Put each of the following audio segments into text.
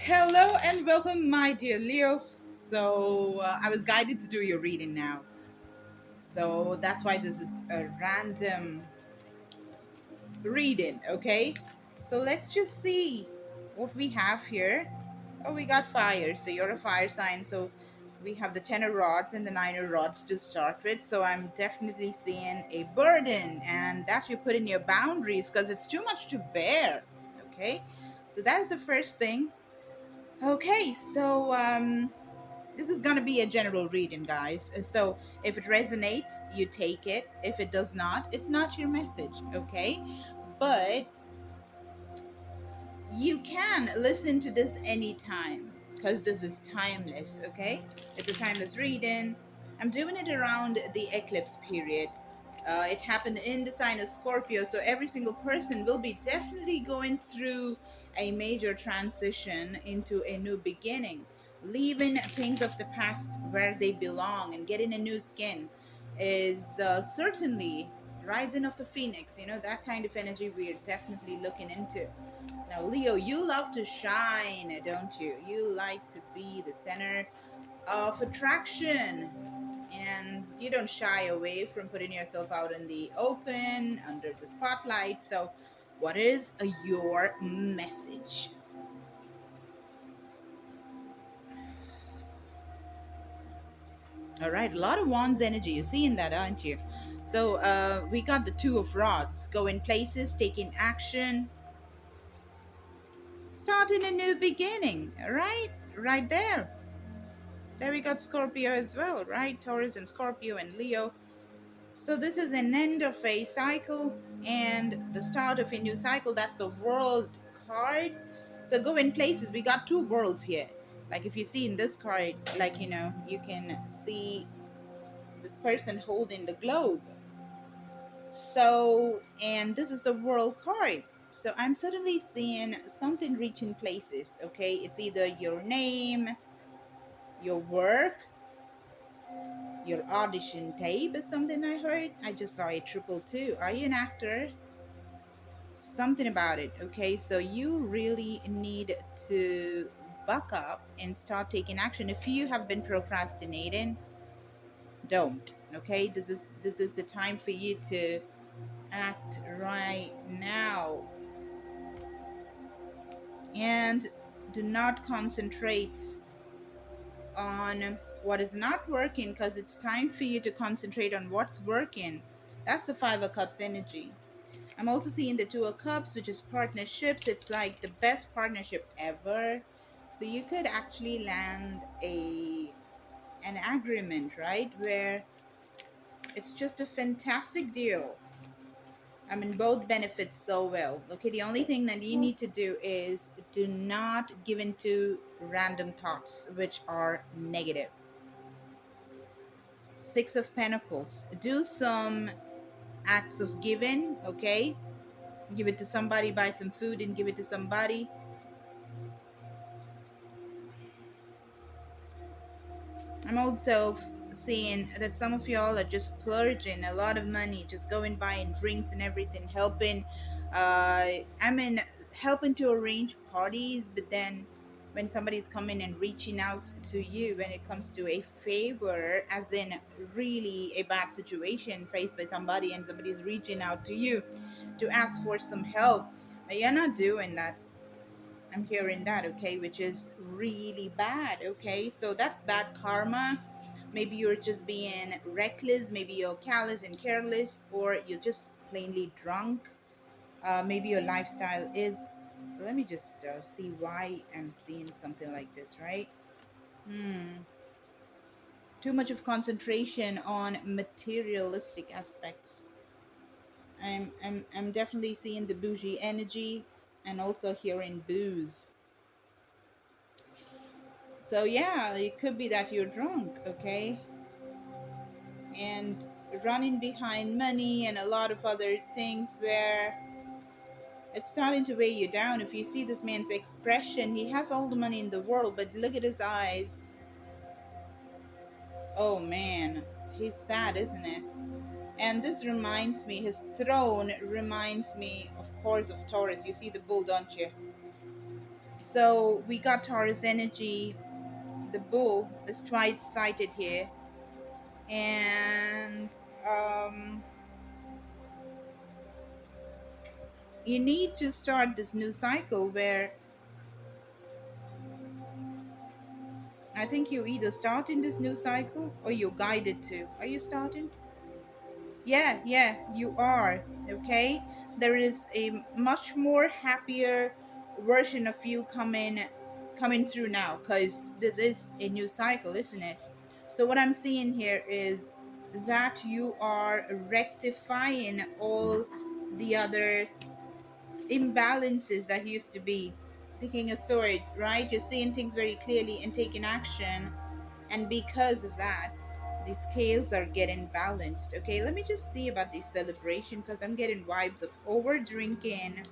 Hello and welcome, my dear Leo. I was guided to do your reading now. So that's why this is a random reading, okay? So let's just see what we have here. Oh, we got fire. So you're a fire sign. So we have the 10 of rods and the 9 of rods to start with. So I'm definitely seeing a burden and that you put in your boundaries because it's too much to bear, okay? So that is the first thing. Okay, this is gonna be a general reading, guys. So if it resonates, you take it. If it does not, it's not your message, okay? But you can listen to this anytime because this is timeless, okay? It's a timeless reading. I'm doing it around the eclipse period. It happened in the sign of Scorpio, so every single person will be definitely going through a major transition into a new beginning, leaving things of the past where they belong and getting a new skin is certainly rising of the phoenix, that kind of energy we're definitely looking into. Now, Leo, you love to shine, don't you? You like to be the center of attraction. And you don't shy away from putting yourself out in the open, under the spotlight. So, what is your message? All right, a lot of wands energy. You're seeing that, aren't you? So, we got the two of rods, going places, taking action, starting a new beginning. All right, right there. There we got Scorpio as well, right? Taurus and Scorpio and Leo. So this is an end of a cycle and the start of a new cycle. That's the world card. So go in places. We got two worlds here. Like if you see in this card, like, you can see this person holding the globe. So, and this is the world card. So I'm suddenly seeing something reaching places, okay? It's either your name, your work, your audition tape is something I heard. I just saw a triple two. Are you an actor? Something about it. Okay, so you really need to buck up and start taking action. If you have been procrastinating, don't. Okay, this is the time for you to act right now. And do not concentrate on what is not working, because it's time for you to concentrate on what's working. That's the Five of Cups energy. I'm also seeing the Two of Cups, which is partnerships. It's like the best partnership ever. So you could actually land an agreement, right? Where it's just a fantastic deal. I mean, both benefit so well. Okay, the only thing that you need to do is do not give into random thoughts, which are negative. Six of Pentacles. Do some acts of giving, okay? Give it to somebody, buy some food and give it to somebody. I'm also seeing that some of y'all are just splurging a lot of money, just going buying drinks and everything, helping. I mean, helping to arrange parties, but then when somebody's coming and reaching out to you when it comes to a favor, as in really a bad situation faced by somebody and somebody's reaching out to you to ask for some help, but you're not doing that. I'm hearing that, okay, which is really bad, okay? So that's bad karma. Maybe you're just being reckless, maybe you're callous and careless, or you're just plainly drunk. Maybe your lifestyle is. Let me just see why I'm seeing something like this, right? Too much of concentration on materialistic aspects. I'm definitely seeing the bougie energy and also hearing booze. So yeah, it could be that you're drunk, okay? And running behind money and a lot of other things where it's starting to weigh you down. If you see this man's expression, he has all the money in the world, but look at his eyes. Oh man, he's sad, isn't it? And this reminds me, his throne reminds me, of course, of Taurus. You see the bull, don't you? So we got Taurus energy. The bull is twice sighted here. And um, you need to start this new cycle where I think you either start in this new cycle or you're guided to. Are you starting? Yeah, you are. Okay. There is a much more happier version of you coming through now, because this is a new cycle, isn't it? So what I'm seeing here is that you are rectifying all the other imbalances that used to be. The King of Swords, right? You're seeing things very clearly and taking action, and because of that, the scales are getting balanced. Okay, let me just see about this celebration, because I'm getting vibes of over drinking.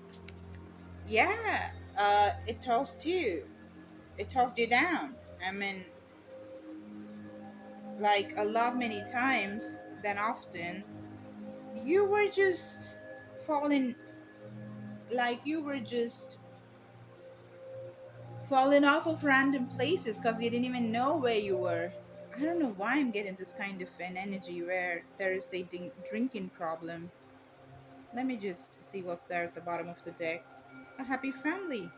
Yeah, it tossed you. It tossed you down. I mean, like a lot many times than often. You were just falling, like you were just falling off of random places because you didn't even know where you were. I don't know why I'm getting this kind of an energy where there is a drinking problem. Let me just see what's there at the bottom of the deck. A happy family.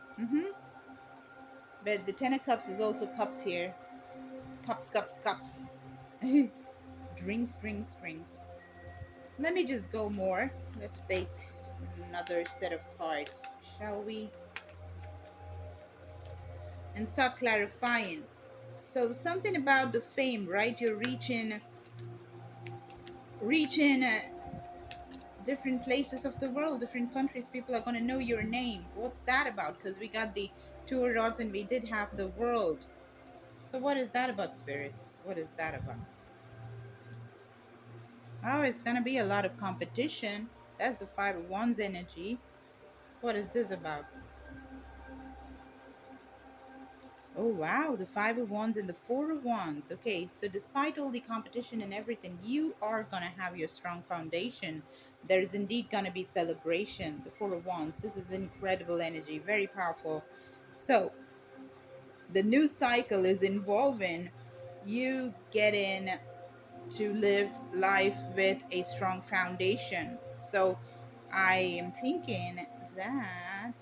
But the Ten of Cups is also cups here. Cups, cups, cups. Drinks, drinks, drinks. Let me just go more. Let's take another set of cards, shall we? And start clarifying. So something about the fame, right? You're reaching different places of the world, different countries. People are going to know your name. What's that about? Because we got the two of rods and we did have the world. So what is that about, spirits? What is that about? Oh, it's going to be a lot of competition. That's the Five of Wands energy. What is this about? Oh, wow, the Five of Wands and the Four of Wands. Okay, so despite all the competition and everything, you are going to have your strong foundation. There's indeed going to be celebration. The Four of Wands. This is incredible energy, very powerful. So, the new cycle is involving you getting to live life with a strong foundation. So, I am thinking that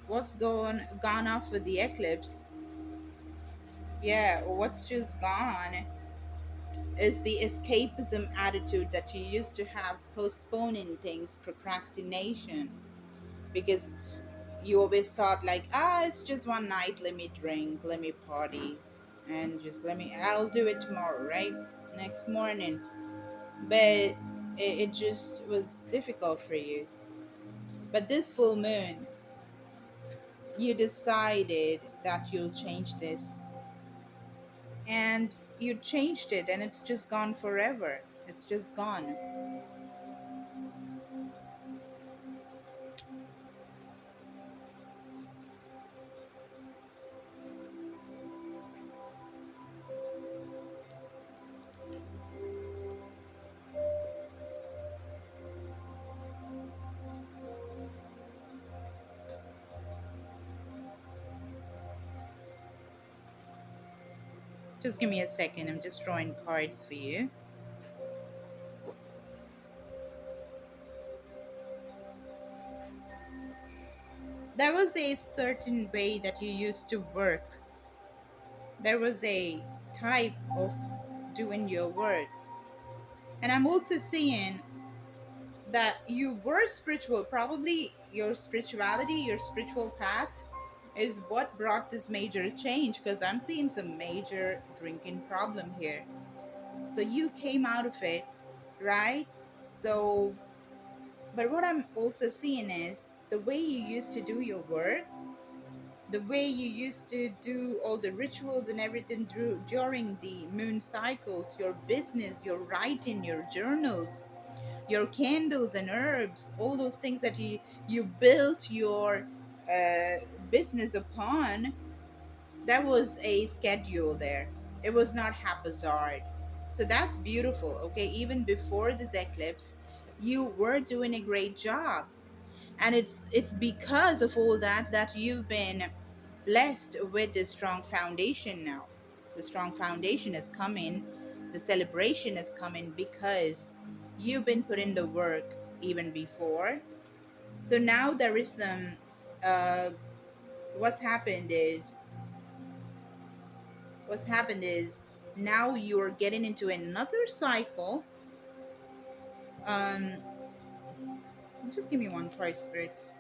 what's gone off with the eclipse, yeah, what's just gone is the escapism attitude that you used to have, postponing things, procrastination, because you always thought like, it's just one night, let me drink, let me party, and just I'll do it tomorrow, right? Next morning. But it just was difficult for you. But this full moon, you decided that you'll change this, and you changed it, and it's just gone forever. It's just gone. Just give me a second. I'm just drawing cards for you. There was a certain way that you used to work. There was a type of doing your work. And I'm also seeing that you were spiritual. Probably your spirituality, your spiritual path is what brought this major change, because I'm seeing some major drinking problem here. So you came out of it, right? So, but what I'm also seeing is the way you used to do your work, the way you used to do all the rituals and everything during the moon cycles, your business, your writing, your journals, your candles and herbs, all those things that you built your business upon, that was a schedule there. It was not haphazard. So that's beautiful. Okay, even before this eclipse, you were doing a great job. And it's because of all that that you've been blessed with this strong foundation now. The strong foundation is coming, the celebration is coming because you've been putting the work even before. So now there is some uh what's happened is what's happened is now you're getting into another cycle. um just give me one card, spirits.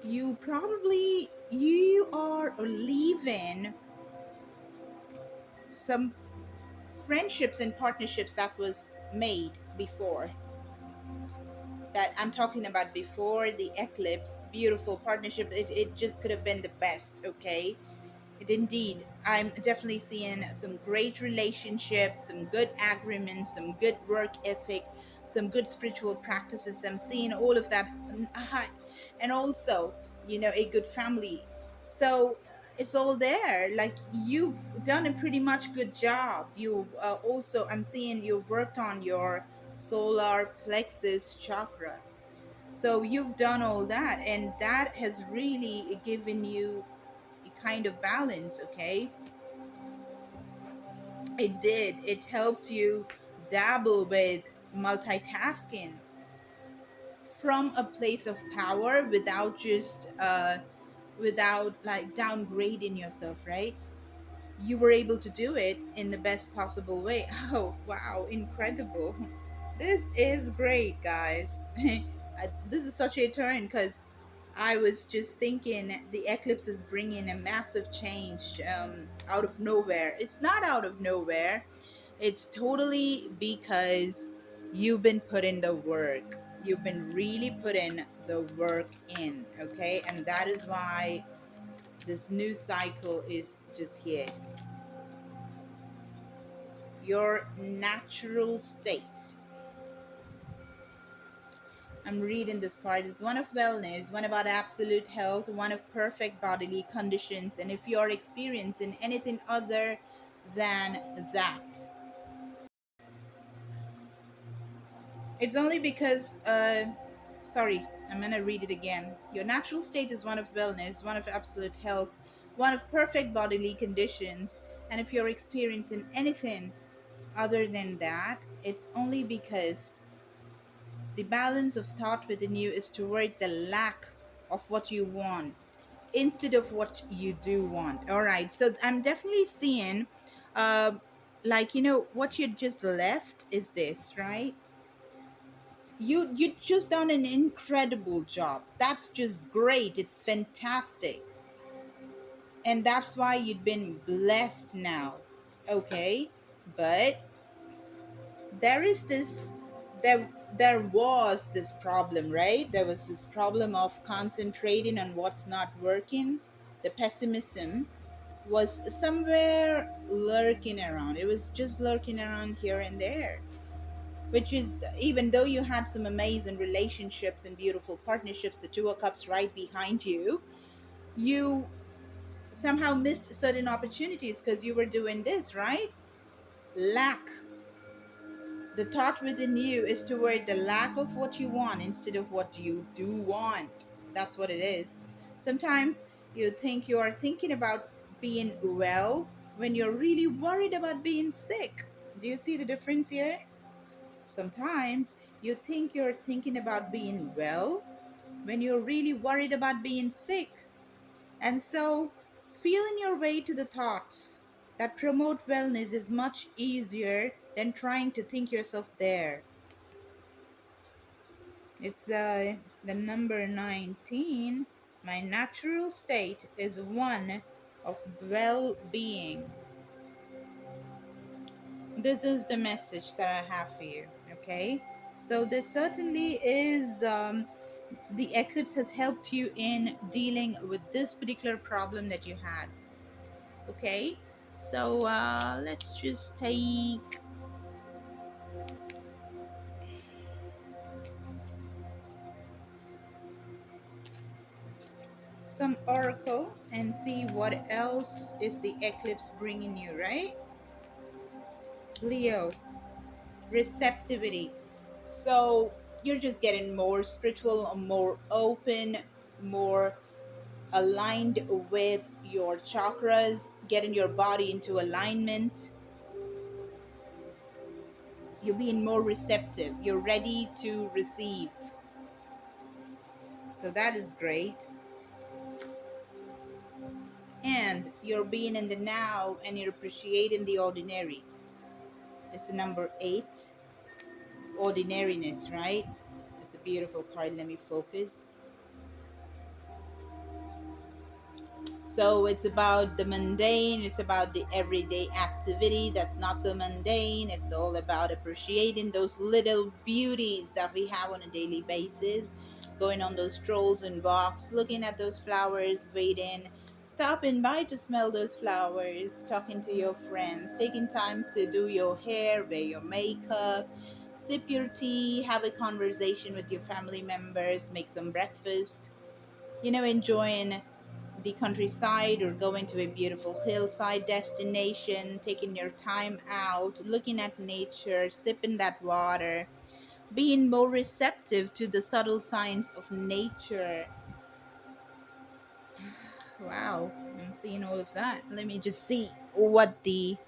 You are leaving some friendships and partnerships that was made before, that I'm talking about before the eclipse. Beautiful partnership, it just could have been the best, okay? It indeed. I'm definitely seeing some great relationships, some good agreements, some good work ethic, some good spiritual practices. I'm seeing all of that. And also, a good family. So it's all there. Like, you've done a pretty much good job. You also, I'm seeing you've worked on your solar plexus chakra. So you've done all that, and that has really given you a kind of balance, okay? It did. It helped you dabble with multitasking from a place of power without just without like downgrading yourself, right? You were able to do it in the best possible way. Oh, wow, incredible. This is great, guys. This is such a turn because I was just thinking the eclipse is bringing a massive change out of nowhere. It's not out of nowhere, it's totally because you've been putting the work. You've been really putting the work in, okay? And that is why this new cycle is just here. Your natural state. I'm reading this part, is one of wellness, one about absolute health, one of perfect bodily conditions. And if you're experiencing anything other than that, it's only because, sorry, I'm gonna read it again. Your natural state is one of wellness, one of absolute health, one of perfect bodily conditions. And if you're experiencing anything other than that, it's only because the balance of thought within you is toward the lack of what you want instead of what you do want. All right. So I'm definitely seeing, uh, like, what you just left is this, right? You just done an incredible job. That's just great. It's fantastic. And that's why you've been blessed now. Okay? But there is this there was this problem, right? There was this problem of concentrating on what's not working. The pessimism was somewhere lurking around. It was just lurking around here and there, which is, even though you had some amazing relationships and beautiful partnerships, the Two of Cups right behind you, you somehow missed certain opportunities because you were doing this, right? Lack. The thought within you is toward the lack of what you want instead of what you do want. That's what it is. Sometimes you think you are thinking about being well when you're really worried about being sick. Do you see the difference here? Sometimes you think you're thinking about being well when you're really worried about being sick. And so, feeling your way to the thoughts that promote wellness is much easier than trying to think yourself there. It's the number 19. My natural state is one of well-being. This is the message that I have for you, okay? So this certainly is the eclipse has helped you in dealing with this particular problem that you had, okay? So let's just take some oracle and see what else is the eclipse bringing you, right? Leo, receptivity. So you're just getting more spiritual, more open, more aligned with your chakras, getting your body into alignment. You're being more receptive, you're ready to receive. So that is great. And you're being in the now and you're appreciating the ordinary. It's the number 8, ordinariness, right? It's a beautiful card. Let me focus. So it's about the mundane, it's about the everyday activity that's not so mundane. It's all about appreciating those little beauties that we have on a daily basis, going on those strolls and walks, looking at those flowers, waiting, stopping by to smell those flowers, talking to your friends, taking time to do your hair, wear your makeup, sip your tea, have a conversation with your family members, make some breakfast, enjoying the countryside or going to a beautiful hillside destination, taking your time out, looking at nature, sipping that water, being more receptive to the subtle signs of nature. Wow, I'm seeing all of that. Let me just see what the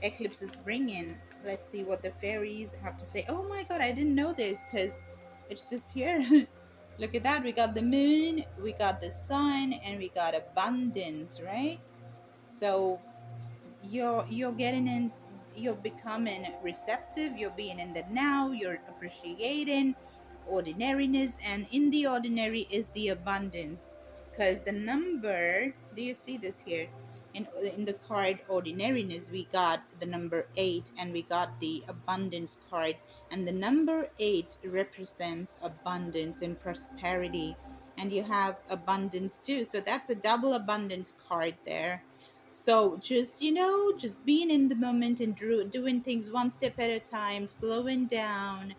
eclipse is bringing. Let's see what the fairies have to say. Oh my god, I didn't know this because it's just here. Look at that. We got the moon, we got the sun, and we got abundance, right? So you're getting in, you're becoming receptive, you're being in the now, you're appreciating ordinariness, and in the ordinary is the abundance. Because the number, do you see this here, in the card ordinariness we got the number 8 and we got the abundance card, and the number 8 represents abundance and prosperity, and you have abundance too, so that's a double abundance card there. So just, just being in the moment and doing things one step at a time, slowing down,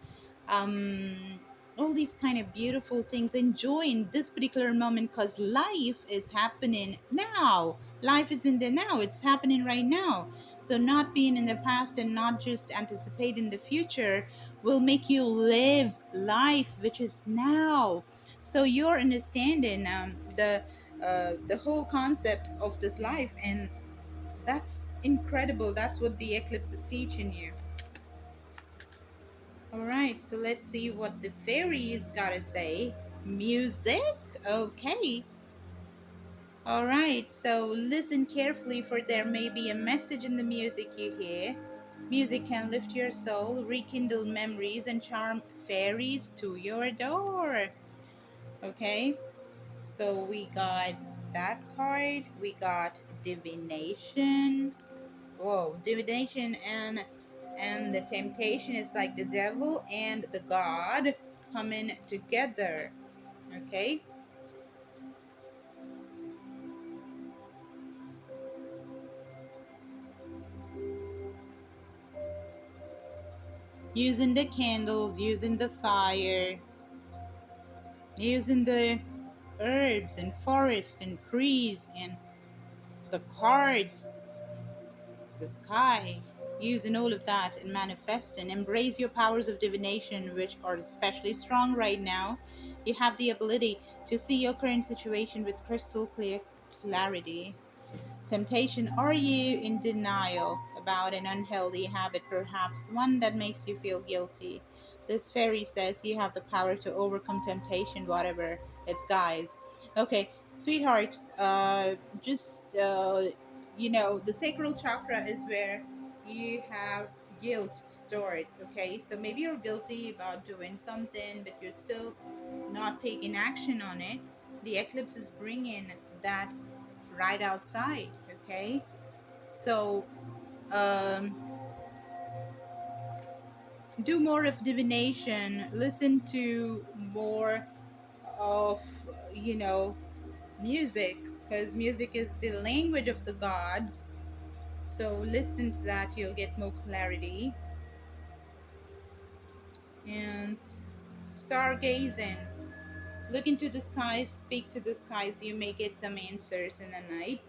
um, all these kind of beautiful things, enjoying this particular moment because life is happening now. Life is in the now, it's happening right now. So not being in the past and not just anticipating the future will make you live life which is now. So you're understanding the whole concept of this life, and that's incredible. That's what the eclipse is teaching you. All right, so let's see what the fairies gotta say. Music. Okay. All right, so listen carefully, for there may be a message in the music you hear. Music can lift your soul, rekindle memories, and charm fairies to your door. Okay, so we got that card. We got divination. Whoa, divination and the temptation is like the devil and the god coming together. Okay, using the candles, using the fire, using the herbs and forest and trees and the cards, the sky, using all of that and manifesting. Embrace your powers of divination, which are especially strong right now. You have the ability to see your current situation with crystal clear clarity. Temptation. Are you in denial about an unhealthy habit, perhaps one that makes you feel guilty? This fairy says you have the power to overcome temptation, whatever it's guys. Okay, sweethearts, the sacral chakra is where you have guilt stored. Okay, so maybe you're guilty about doing something, but you're still not taking action on it. The eclipse is bringing that right outside. Okay, so um, do more of divination, listen to more of music, because music is the language of the gods. So listen to that, you'll get more clarity. And stargazing, look into the skies, speak to the skies, you may get some answers in the night.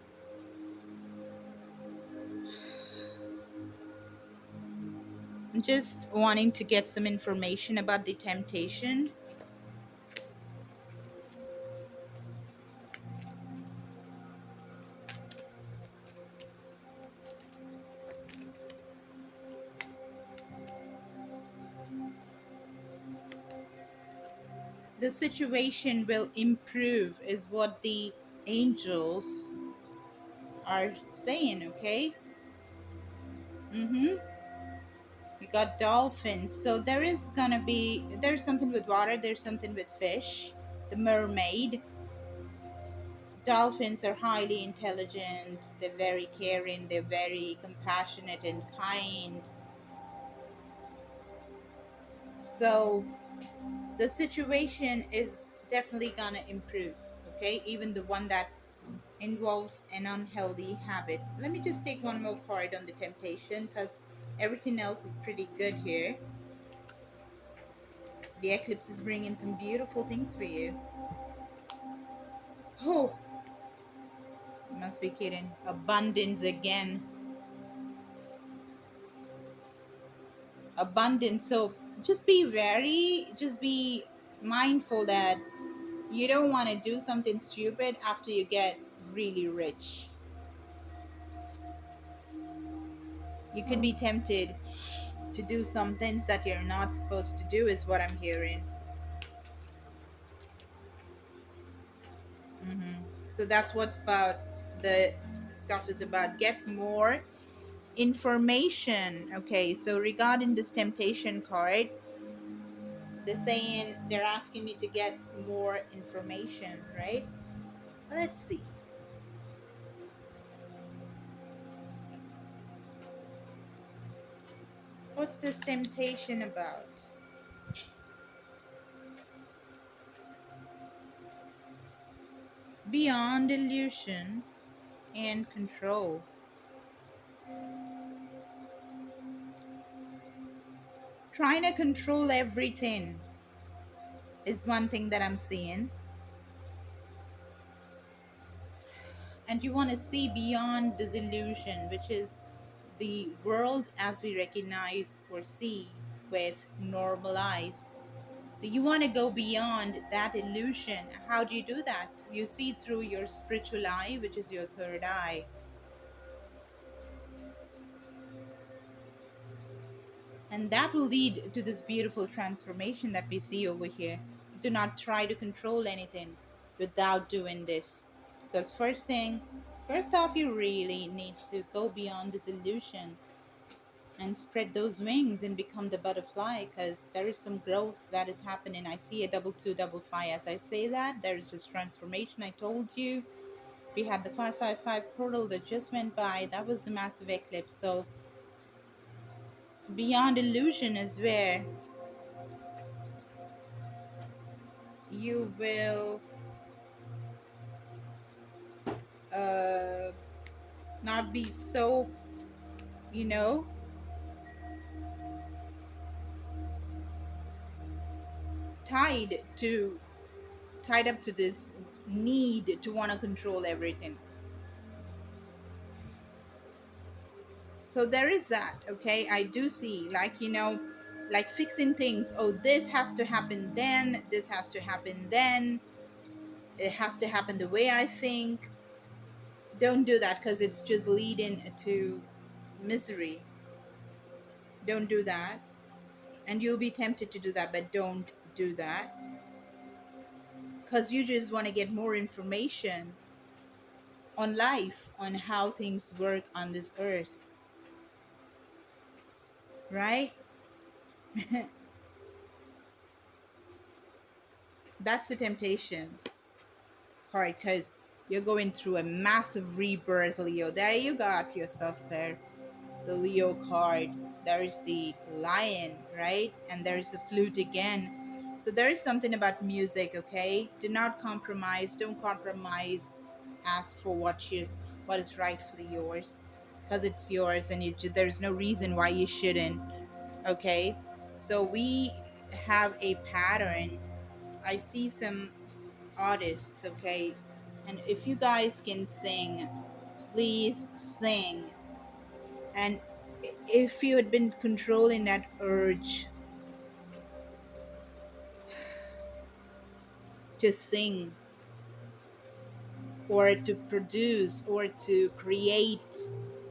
just wanting to get some information about the temptation. The situation will improve, is what the angels are saying, okay? Mm-hmm. We got dolphins. So there is gonna be, there's something with water, there's something with fish, the mermaid. Dolphins are highly intelligent, they're very caring, they're very compassionate and kind. So the situation is definitely gonna improve, okay? Even the one that involves an unhealthy habit. Let me just take one more card on the temptation because everything else is pretty good here. The eclipse is bringing some beautiful things for you. Oh, you must be kidding. Abundance again. Abundance. So just be wary, just be mindful that you don't want to do something stupid after you get really rich. You could be tempted to do some things that you're not supposed to do, is what I'm hearing. So that's what's about, the stuff is about. Get more information. Okay, so regarding this temptation card, they're saying, they're asking me to get more information, right? Let's see. What's this temptation about? Beyond illusion and control. Trying to control everything is one thing that I'm seeing. And you want to see beyond this illusion, which is the world as we recognize or see with normal eyes. So you want to go beyond that illusion. How do you do that? You see through your spiritual eye, which is your third eye. And that will lead to this beautiful transformation that we see over here. Do not try to control anything without doing this. Because first off, you really need to go beyond this illusion and spread those wings and become the butterfly, because there is some growth that is happening. I see a 2255 as I say that. There is this transformation I told you. We had the 555 portal that just went by. That was the massive eclipse. So beyond illusion is where you will uh, not be so, you know, tied to tied up to this need to want to control everything. So there is that, okay? I do see, like, like fixing things. Oh, this has to happen then, this has to happen then, it has to happen the way I think. Don't do that, because it's just leading to misery. Don't do that. And you'll be tempted to do that, but don't do that, because you just want to get more information on life, on how things work on this earth, right? That's the temptation card, because you're going through a massive rebirth, Leo. There you got yourself there. The Leo card. There is the lion, right? And there's the flute again. So there is something about music, okay? Do not compromise. Don't compromise. Ask for what is rightfully yours, because it's yours, and there's no reason why you shouldn't. Okay? So we have a pattern. I see some artists, okay? And if you guys can sing, please sing. And if you had been controlling that urge to sing or to produce or to create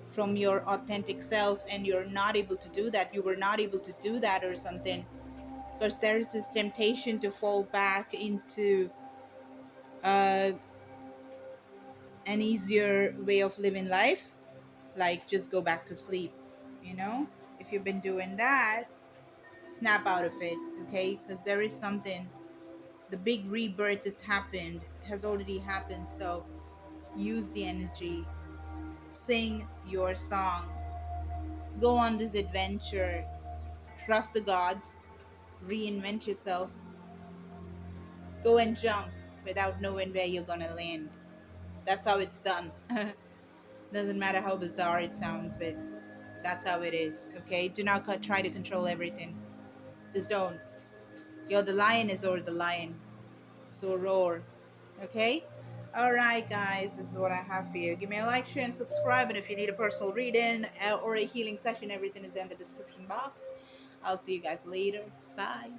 from your authentic self, and you're not able to do that, you were not able to do that or something, because there's this temptation to fall back into uh, an easier way of living life, like just go back to sleep, you know. If you've been doing that, snap out of it, okay? Because there is something, the big rebirth has already happened. So use the energy, sing your song, go on this adventure, trust the gods, reinvent yourself, go and jump without knowing where you're gonna land. That's how it's done. Doesn't matter how bizarre it sounds, but that's how it is, okay? Do not try to control everything. Just don't. You're the lioness or the lion, so roar, okay? All right, guys, this is what I have for you. Give me a like, share, and subscribe. And if you need a personal reading or a healing session, everything is in the description box. I'll see you guys later. Bye.